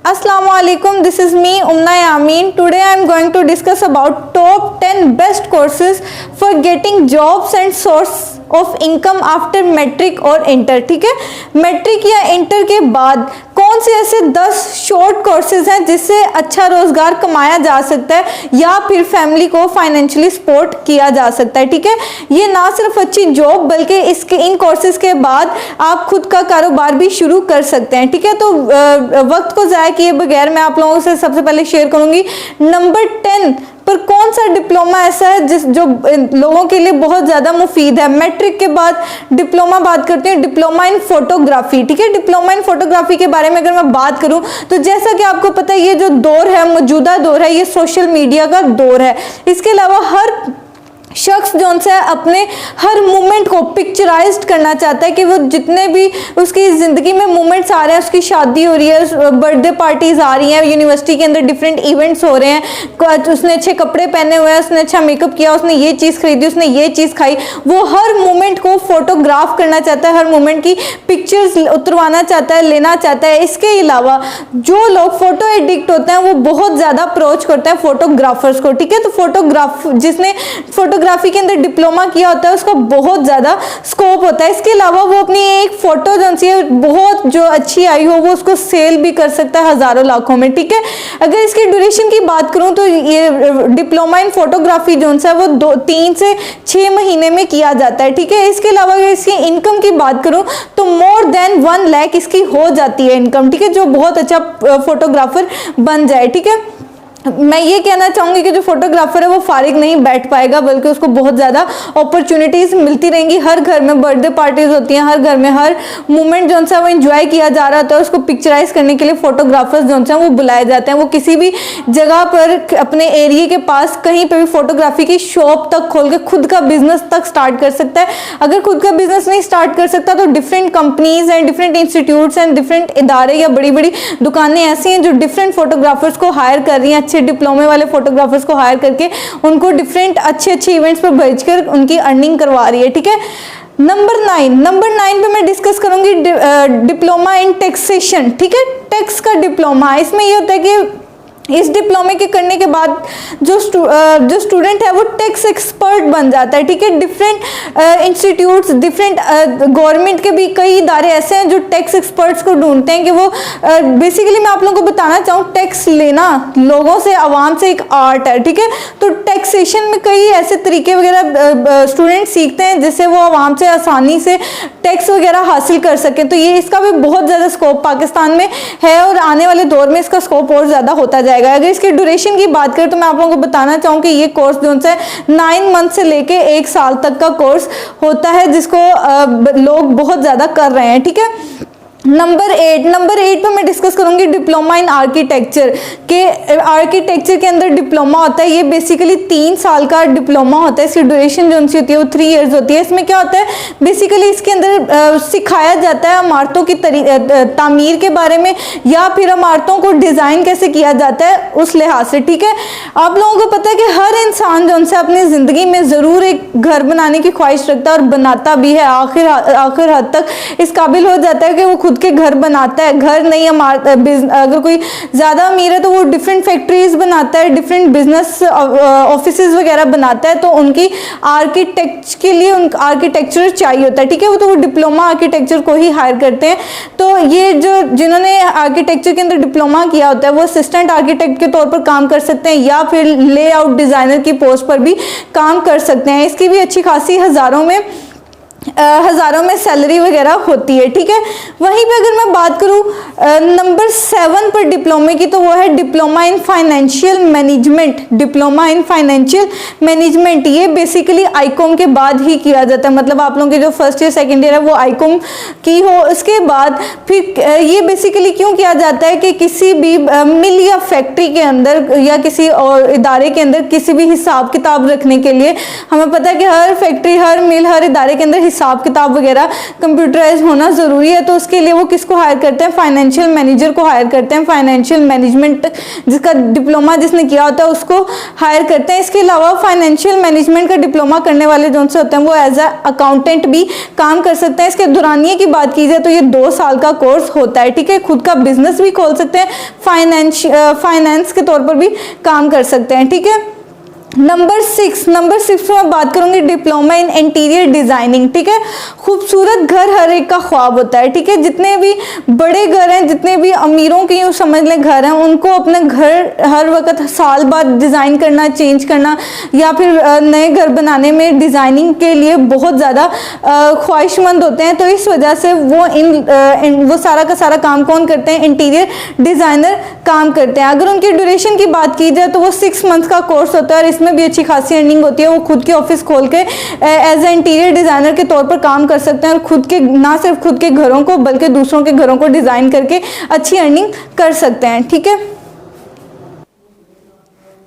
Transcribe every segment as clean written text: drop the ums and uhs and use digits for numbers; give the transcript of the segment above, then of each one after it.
Assalamualaikum, this is me Umna Yamin. Today I am going to discuss about top 10 best courses for getting jobs and source of income after matric और inter. ठीक है, matric या inter के बाद कौन से ऐसे 10 short courses हैं जिससे अच्छा रोजगार कमाया जा सकता है या फिर फैमिली को फाइनेंशियली सपोर्ट किया जा सकता है। ठीक है, ये ना सिर्फ अच्छी जॉब बल्कि इसके इन कोर्सेज के बाद आप खुद का कारोबार भी शुरू कर सकते हैं। ठीक है, तो वक्त को ज़ाया किए बगैर मैं आप लोगों से सबसे पहले शेयर करूंगी नंबर 10 पर कौन सा डिप्लोमा ऐसा है जो लोगों के लिए बहुत ज़्यादा मुफीद है। मैट्रिक के बाद डिप्लोमा बात करते हैं, डिप्लोमा इन फोटोग्राफी। ठीक है, डिप्लोमा इन फोटोग्राफी के बारे में अगर मैं बात करूं तो जैसा कि आपको पता है ये जो दौर है, मौजूदा दौर है, ये सोशल मीडिया का दौर है। इसके अलावा हर शख्स जो है अपने हर मोमेंट को पिक्चराइज्ड करना चाहता है कि वो जितने भी उसकी ज़िंदगी में मोमेंट्स आ रहे हैं, उसकी शादी हो रही है, बर्थडे पार्टीज आ रही हैं, यूनिवर्सिटी के अंदर डिफरेंट इवेंट्स हो रहे हैं, उसने अच्छे कपड़े पहने हुए हैं, उसने अच्छा मेकअप किया, उसने ये चीज़ खरीदी, उसने ये चीज़ खाई, वो हर मोमेंट को फोटोग्राफ करना चाहता है, हर मोमेंट की पिक्चर्स उतरवाना चाहता है, लेना चाहता है। इसके अलावा जो लोग फोटो एडिक्ट होते हैं वो बहुत ज़्यादा अप्रोच करते हैं फोटोग्राफर्स को। ठीक है, तो फोटोग्राफ जिसने फोटोग्राफी के अंदर डिप्लोमा किया होता है उसका बहुत ज़्यादा स्कोप होता है। इसके अलावा वो अपनी एक फोटो जो बहुत जो अच्छी आई हो वो उसको सेल भी कर सकता है हज़ारों लाखों में। ठीक है, अगर इसकी ड्यूरेशन की बात करूं तो ये डिप्लोमा इन फोटोग्राफी जो है वो 3 से 6 महीने में किया जाता है। ठीक है, इसके अलावा अगर इसकी इनकम की बात करूं तो मोर देन 1 लाख इसकी हो जाती है इनकम। ठीक है, जो बहुत अच्छा फोटोग्राफर बन जाए। ठीक है, मैं ये कहना चाहूँगी कि जो फोटोग्राफर है वो फारिग नहीं बैठ पाएगा बल्कि उसको बहुत ज़्यादा अपॉर्चुनिटीज़ मिलती रहेंगी। हर घर में बर्थडे पार्टीज होती हैं, हर घर में हर मोमेंट जो है वो एंजॉय किया जा रहा होता है, उसको पिक्चराइज करने के लिए फोटोग्राफर्स जो हैं वो बुलाए जाते हैं। वो किसी भी जगह पर अपने एरिया के पास कहीं पर भी फोटोग्राफी की शॉप तक खोल के खुद का बिजनेस तक स्टार्ट कर सकता है। अगर खुद का बिजनेस नहीं स्टार्ट कर सकता तो different companies and different institutes and different इदारे या बड़ी बड़ी दुकानें ऐसी हैं जो डिफरेंट फोटोग्राफर्स को हायर कर रही हैं, अच्छे डिप्लोमे वाले फोटोग्राफर्स को हायर करके उनको डिफरेंट अच्छे इवेंट्स पर भेजकर उनकी अर्निंग करवा रही है। ठीक है, नंबर 9 पे मैं डिस्कस करूंगी डिप्लोमा इन टैक्सेशन। ठीक है, टैक्स का डिप्लोमा, इसमें ये होता है कि इस डिप्लोमे के करने के बाद जो स्टूडेंट है वो टैक्स एक्सपर्ट बन जाता है। ठीक है, डिफरेंट इंस्टीट्यूट्स, डिफरेंट गवर्नमेंट के भी कई इदारे ऐसे हैं जो टैक्स एक्सपर्ट्स को ढूंढते हैं कि वो बेसिकली मैं आप लोगों को बताना चाहूँ टैक्स लेना लोगों से, आवाम से एक आर्ट है। ठीक है, तो टैक्सेशन में कई ऐसे तरीके वगैरह स्टूडेंट सीखते हैं जिससे वो आवाम से आसानी से टैक्स वगैरह हासिल कर सकें। तो ये इसका भी बहुत ज़्यादा स्कोप पाकिस्तान में है और आने वाले दौर में इसका स्कोप और ज़्यादा होता जाएगा। अगर इसकी ड्यूरेशन की बात करें तो मैं आप लोगों को बताना चाहूँ कि ये कोर्स जो है 9 मंथ से लेके 1 साल तक का कोर्स होता है जिसको लोग बहुत ज़्यादा कर रहे हैं। ठीक है, नंबर 8 पर मैं डिस्कस करूंगी डिप्लोमा इन आर्किटेक्चर के। आर्किटेक्चर के अंदर डिप्लोमा होता है, ये बेसिकली 3 साल का डिप्लोमा होता है। इसकी ड्यूरेशन जो उनकी होती है वो 3 इयर्स होती है। इसमें क्या होता है, बेसिकली इसके अंदर सिखाया जाता है इमारतों की तामीर के बारे में या फिर इमारतों को डिज़ाइन कैसे किया जाता है उस लिहाज से। ठीक है, आप लोगों को पता है कि हर इंसान जो उनसे अपनी ज़िंदगी में ज़रूर एक घर बनाने की ख्वाहिश रखता है और बनाता भी है। आखिर हद तक इस काबिल हो जाता है कि वो खुद के घर बनाता है। घर नहीं, अगर कोई ज़्यादा अमीर है तो वो डिफरेंट फैक्ट्रीज बनाता है, डिफरेंट बिजनेस ऑफिसेज वगैरह बनाता है, तो उनकी आर्किटेक्ट के लिए आर्किटेक्चर चाहिए होता है। ठीक है, वो डिप्लोमा आर्किटेक्चर को ही हायर करते हैं। तो ये जो जिन्होंने आर्किटेक्चर के अंदर डिप्लोमा किया होता है वो असिस्टेंट आर्किटेक्ट के तौर पर काम कर सकते हैं या फिर लेआउट डिज़ाइनर की पोस्ट पर भी काम कर सकते हैं। इसकी भी अच्छी खासी हज़ारों में सैलरी वगैरह होती है। ठीक है, वहीं पे अगर मैं बात करूँ नंबर 7 पर डिप्लोमे की तो वो है diploma in financial management. Diploma in financial management ये बेसिकली आईकॉम के बाद ही किया जाता है, मतलब आप लोगों के जो फर्स्ट ईयर सेकेंड ईयर है वो आईकॉम की हो, उसके बाद फिर ये बेसिकली क्यों किया जाता है कि किसी भी मिल या फैक्ट्री के अंदर या किसी और इदारे के अंदर किसी भी हिसाब किताब रखने के लिए हमें पता है कि हर फैक्ट्री, हर मिल, हर इदारे के अंदर हिसाब किताब वगैरह कंप्यूटराइज होना ज़रूरी है, तो उसके लिए वो किसको हायर करते हैं, फाइनेंशियल मैनेजर को हायर करते हैं, फाइनेंशियल मैनेजमेंट जिसका डिप्लोमा जिसने किया होता है उसको हायर करते हैं। इसके अलावा फाइनेंशियल मैनेजमेंट का डिप्लोमा करने वाले जो से होते हैं वो एज अ अकाउंटेंट भी काम कर सकते हैं। इसके दौरानिए की बात की जाए तो ये 2 साल का कोर्स होता है, ठीक है। खुद का बिजनेस भी खोल सकते हैं, फाइनेंस के तौर पर भी काम कर सकते हैं, ठीक है। नंबर 6 में मैं बात करूंगी डिप्लोमा इन इंटीरियर डिजाइनिंग, ठीक है। खूबसूरत घर हर एक का ख्वाब होता है, ठीक है। जितने भी बड़े घर हैं, जितने भी अमीरों के यूँ समझ लें घर हैं, उनको अपने घर हर वक्त साल बाद डिज़ाइन करना, चेंज करना या फिर नए घर बनाने में डिज़ाइनिंग के लिए बहुत ज़्यादा ख्वाहिशमंद होते हैं। तो इस वजह से वो सारा का सारा काम कौन करते हैं, इंटीरियर डिज़ाइनर काम करते हैं। अगर उनकी ड्यूरेशन की बात की जाए तो वो 6 मंथ का कोर्स होता है और में भी अच्छी खासी अर्निंग होती है। वो खुद के ऑफिस खोल के एज ए इंटीरियर डिजाइनर के तौर पर काम कर सकते हैं और खुद के ना सिर्फ खुद के घरों को बल्कि दूसरों के घरों को डिजाइन करके अच्छी अर्निंग कर सकते हैं, ठीक है।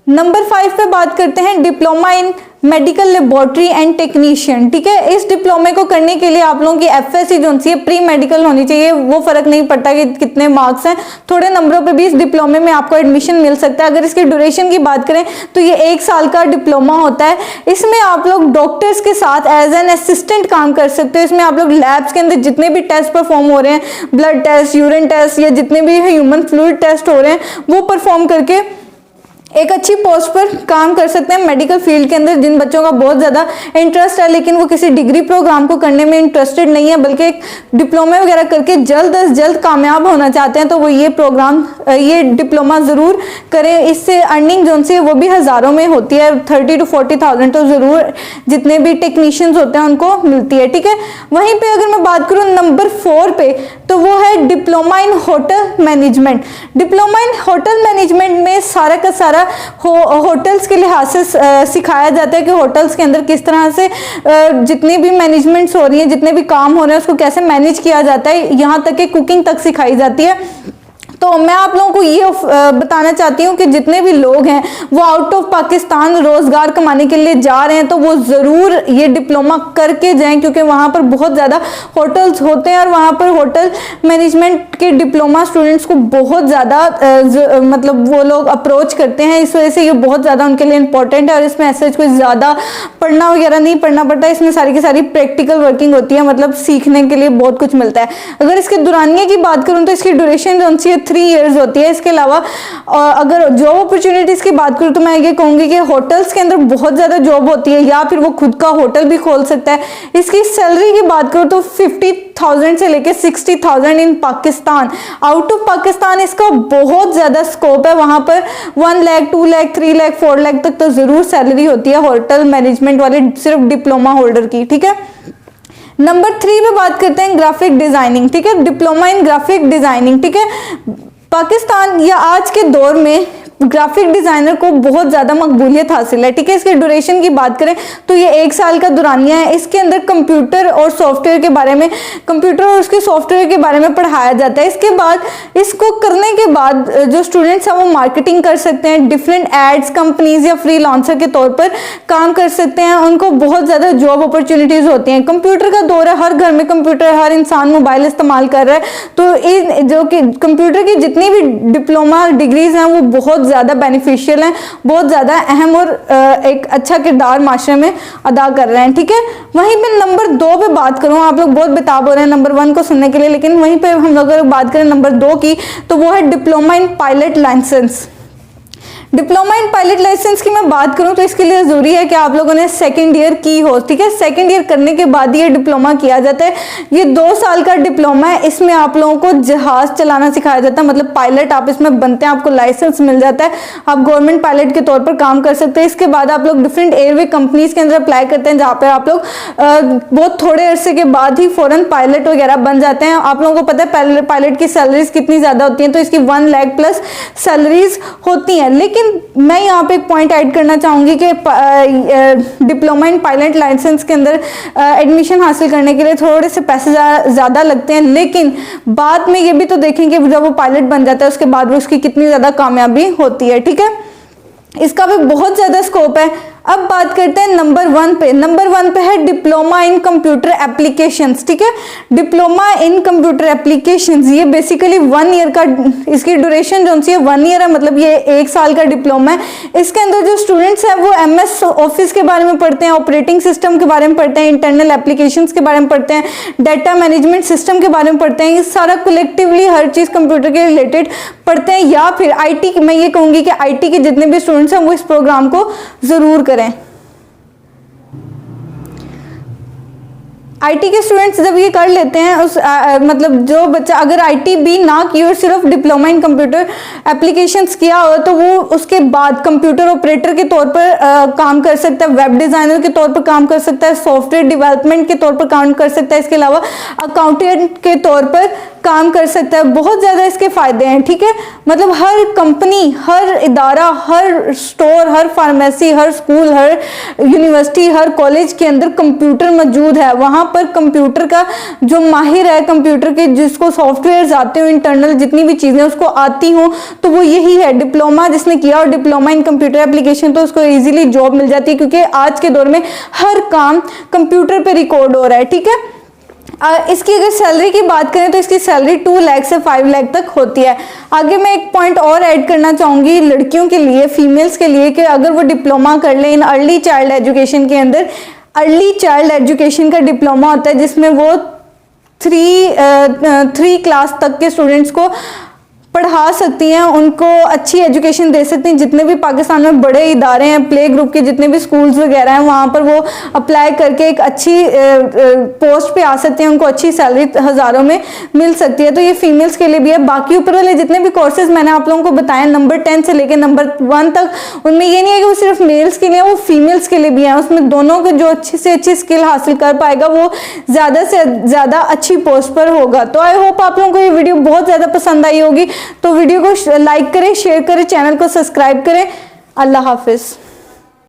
नंबर 5 पे बात करते हैं diploma in medical laboratory and technician, ठीक है। इस डिप्लोमे को करने के लिए आप लोगों की एफएससी जो सी है प्री मेडिकल होनी चाहिए। वो फर्क नहीं पड़ता कि कितने मार्क्स हैं, थोड़े नंबरों पे भी इस डिप्लोमे में आपको एडमिशन मिल सकता है। अगर इसकी ड्यूरेशन की बात करें तो ये 1 साल का डिप्लोमा होता है। इसमें आप लोग डॉक्टर्स के साथ एज एन असिस्टेंट काम कर सकते हो। इसमें आप लोग लैब्स के अंदर जितने भी टेस्ट परफॉर्म हो रहे हैं, ब्लड टेस्ट, यूरिन टेस्ट या जितने भी ह्यूमन फ्लूइड टेस्ट हो रहे हैं, वो परफॉर्म करके एक अच्छी पोस्ट पर काम कर सकते हैं मेडिकल फील्ड के अंदर। जिन बच्चों का बहुत ज़्यादा इंटरेस्ट है लेकिन वो किसी डिग्री प्रोग्राम को करने में इंटरेस्टेड नहीं है बल्कि एक डिप्लोमा वगैरह करके जल्द अज जल्द कामयाब होना चाहते हैं, तो वो ये डिप्लोमा ज़रूर करें। इससे अर्निंग जो सी है वो भी हज़ारों में होती है, 30 to 40,000 तो ज़रूर जितने भी टेक्नीशियंस होते हैं उनको मिलती है, ठीक है। वहीं पर अगर मैं बात करूँ नंबर 4 पे, तो वो है diploma in hotel management. Diploma in hotel management में सारा का सारा होटल्स के लिहाज से सिखाया जाता है कि होटल्स के अंदर किस तरह से जितनी भी मैनेजमेंट्स हो रही हैं, जितने भी काम हो रहे हैं उसको कैसे मैनेज किया जाता है, यहाँ तक कि कुकिंग तक सिखाई जाती है। तो मैं आप लोगों को ये बताना चाहती हूँ कि जितने भी लोग हैं वो आउट ऑफ पाकिस्तान रोजगार कमाने के लिए जा रहे हैं तो वो ज़रूर ये डिप्लोमा करके जाएं, क्योंकि वहाँ पर बहुत ज़्यादा होटल्स होते हैं और वहाँ पर होटल मैनेजमेंट के डिप्लोमा स्टूडेंट्स को बहुत ज़्यादा मतलब वो लोग अप्रोच करते हैं। इस वजह से ये बहुत ज़्यादा उनके लिए इंपॉर्टेंट है और इसमें ऐसे कुछ ज़्यादा पढ़ना वगैरह नहीं पढ़ना पड़ता। इसमें सारी की सारी प्रैक्टिकल वर्किंग होती है, मतलब सीखने के लिए बहुत कुछ मिलता है। अगर इसके दौरानिए की बात करूँ तो इसकी ड्यूरेशन जो सी 3 इयर्स होती है। इसके अलावा अगर जॉब अपॉर्चुनिटीज की बात करूँ तो मैं ये कहूँगी कि होटल्स के अंदर बहुत ज़्यादा जॉब होती है या फिर वो खुद का होटल भी खोल सकता है। इसकी सैलरी की बात करूँ तो 50,000 से लेकर 60,000 इन पाकिस्तान। आउट ऑफ पाकिस्तान इसका बहुत ज़्यादा स्कोप है, वहाँ पर 1 लाख 2 लाख 3 लाख 4 लाख तक तो ज़रूर सैलरी होती है होटल मैनेजमेंट वाले सिर्फ डिप्लोमा होल्डर की, ठीक है। नंबर 3 पे बात करते हैं ग्राफिक डिजाइनिंग, ठीक है। डिप्लोमा इन ग्राफिक डिजाइनिंग, ठीक है। पाकिस्तान या आज के दौर में ग्राफिक डिजाइनर को बहुत ज़्यादा मकबूलियत हासिल है, ठीक है। इसके ड्यूरेशन की बात करें तो ये 1 साल का दुरानिया है। इसके अंदर कंप्यूटर और सॉफ्टवेयर के बारे में, कंप्यूटर और उसके सॉफ्टवेयर के बारे में पढ़ाया जाता है। इसके बाद इसको करने के बाद जो स्टूडेंट्स हैं वो मार्केटिंग कर सकते हैं, डिफरेंट एड्स कंपनीज या फ्रीलांसर के तौर पर काम कर सकते हैं। उनको बहुत ज़्यादा जॉब अपॉर्चुनिटीज़ होती हैं। कंप्यूटर का दौर है, हर घर में कंप्यूटर है, हर इंसान मोबाइल इस्तेमाल कर रहा है, तो इन जो कि कंप्यूटर की जितनी भी डिप्लोमा डिग्रीज हैं वो बहुत ज़्यादा बेनिफिशियल हैं, बहुत ज़्यादा अहम और एक अच्छा किरदार माशरे में अदा कर रहे हैं, ठीक है। वहीं पे नंबर 2 पे बात करूँ, आप लोग बहुत बेताब हो रहे हैं नंबर 1 को सुनने के लिए, लेकिन वहीं पे हम लोग अगर बात करें नंबर 2 की तो वो है diploma in pilot licence. Diploma in pilot licence की मैं बात करूं तो इसके लिए ज़रूरी है कि आप लोगों ने 2nd ईयर की हो, ठीक है। 2nd ईयर करने के बाद ये डिप्लोमा किया जाता है। ये 2 साल का डिप्लोमा है। इसमें आप लोगों को जहाज़ चलाना सिखाया जाता है, मतलब पायलट आप इसमें बनते हैं, आपको लाइसेंस मिल जाता है, आप गवर्नमेंट पायलट के तौर पर काम कर सकते हैं। इसके बाद आप लोग डिफरेंट एयरवे कंपनीज के अंदर अप्लाई करते हैं जहाँ पर आप लोग बहुत थोड़े अरसे के बाद ही फ़ौरन पायलट वगैरह बन जाते हैं। आप लोगों को पता है पायलट की सैलरीज कितनी ज़्यादा होती हैं, तो इसकी 1 लाख प्लस सैलरीज होती हैं। लेकिन मैं यहाँ पे एक पॉइंट ऐड करना चाहूँगी कि डिप्लोमा इन पायलट लाइसेंस के अंदर एडमिशन हासिल करने के लिए थोड़े से पैसे ज़्यादा लगते हैं, लेकिन बाद में ये भी तो देखें कि जब वो पायलट बन जाता है उसके बाद वो उसकी कितनी ज़्यादा कामयाबी होती है, ठीक है। इसका भी बहुत ज़्यादा स्कोप है। अब बात करते हैं नंबर 1 पे। नंबर 1 पे है डिप्लोमा इन कंप्यूटर एप्लीकेशंस, ठीक है। डिप्लोमा इन कंप्यूटर एप्लीकेशंस ये बेसिकली 1 ईयर का, इसकी ड्यूरेशन जो है 1 ईयर है, मतलब ये 1 साल का डिप्लोमा है। इसके अंदर जो स्टूडेंट्स हैं वो MS ऑफिस के बारे में पढ़ते हैं, ऑपरेटिंग सिस्टम के बारे में पढ़ते हैं, इंटरनल एप्लीकेशंस के बारे में पढ़ते हैं, डाटा मैनेजमेंट सिस्टम के बारे में पढ़ते हैं। ये सारा कलेक्टिवली हर चीज़ कंप्यूटर के रिलेटेड पढ़ते हैं। या फिर IT, मैं ये कहूँगी कि IT के जितने भी स्टूडेंट्स हैं वो इस प्रोग्राम को ज़रूर करें। IT के स्टूडेंट्स जब ये कर लेते हैं, उस मतलब जो बच्चा अगर IT भी ना की और सिर्फ डिप्लोमा इन कंप्यूटर एप्लीकेशंस किया हो तो वो उसके बाद कंप्यूटर ऑपरेटर के तौर पर काम कर सकता है, वेब डिज़ाइनर के तौर पर काम कर सकता है, सॉफ्टवेयर डेवलपमेंट के तौर पर काम कर सकता है, इसके अलावा अकाउंटेंट के तौर पर काम कर सकता है। बहुत ज़्यादा इसके फ़ायदे हैं, ठीक है। मतलब हर कंपनी, हर इदारा, हर स्टोर, हर फार्मेसी, हर स्कूल, हर यूनिवर्सिटी, हर कॉलेज के अंदर कंप्यूटर मौजूद है। वहाँ पर कंप्यूटर का जो माहिर है, कंप्यूटर के जिसको सॉफ्टवेयर आते हो, इंटरनल जितनी भी चीज़ें उसको आती हों, तो वो यही है। डिप्लोमा जिसने किया और डिप्लोमा इन कंप्यूटर एप्लीकेशन, तो उसको ईजिली जॉब मिल जाती है, क्योंकि आज के दौर में हर काम कंप्यूटर पर रिकॉर्ड हो रहा है, ठीक है। इसकी अगर सैलरी की बात करें तो इसकी सैलरी 2 लाख से 5 लाख तक होती है। आगे मैं एक पॉइंट और ऐड करना चाहूँगी लड़कियों के लिए, फीमेल्स के लिए, कि अगर वो डिप्लोमा कर लें इन अर्ली चाइल्ड एजुकेशन के अंदर। अर्ली चाइल्ड एजुकेशन का डिप्लोमा होता है जिसमें वो 3 क्लास तक के स्टूडेंट्स को पढ़ा सकती हैं, उनको अच्छी एजुकेशन दे सकती हैं। जितने भी पाकिस्तान में बड़े इदारे हैं, प्ले ग्रुप के जितने भी स्कूल्स वगैरह हैं, वहाँ पर वो अप्लाई करके एक अच्छी पोस्ट पे आ सकते हैं, उनको अच्छी सैलरी हज़ारों में मिल सकती है। तो ये फीमेल्स के लिए भी है। बाकी ऊपर वाले जितने भी कोर्सेज मैंने आप लोगों को बताए नंबर 10 से लेकर नंबर 1 तक, उनमें ये नहीं है कि वो सिर्फ मेल्स के लिए, वो फीमेल्स के लिए भी है। उसमें दोनों को जो अच्छी से अच्छी स्किल हासिल कर पाएगा वो ज़्यादा से ज़्यादा अच्छी पोस्ट पर होगा। तो आई होप आप लोगों को ये वीडियो बहुत ज़्यादा पसंद आई होगी। तो वीडियो को लाइक करें, शेयर करें, चैनल को सब्सक्राइब करें। अल्लाह हाफिज़।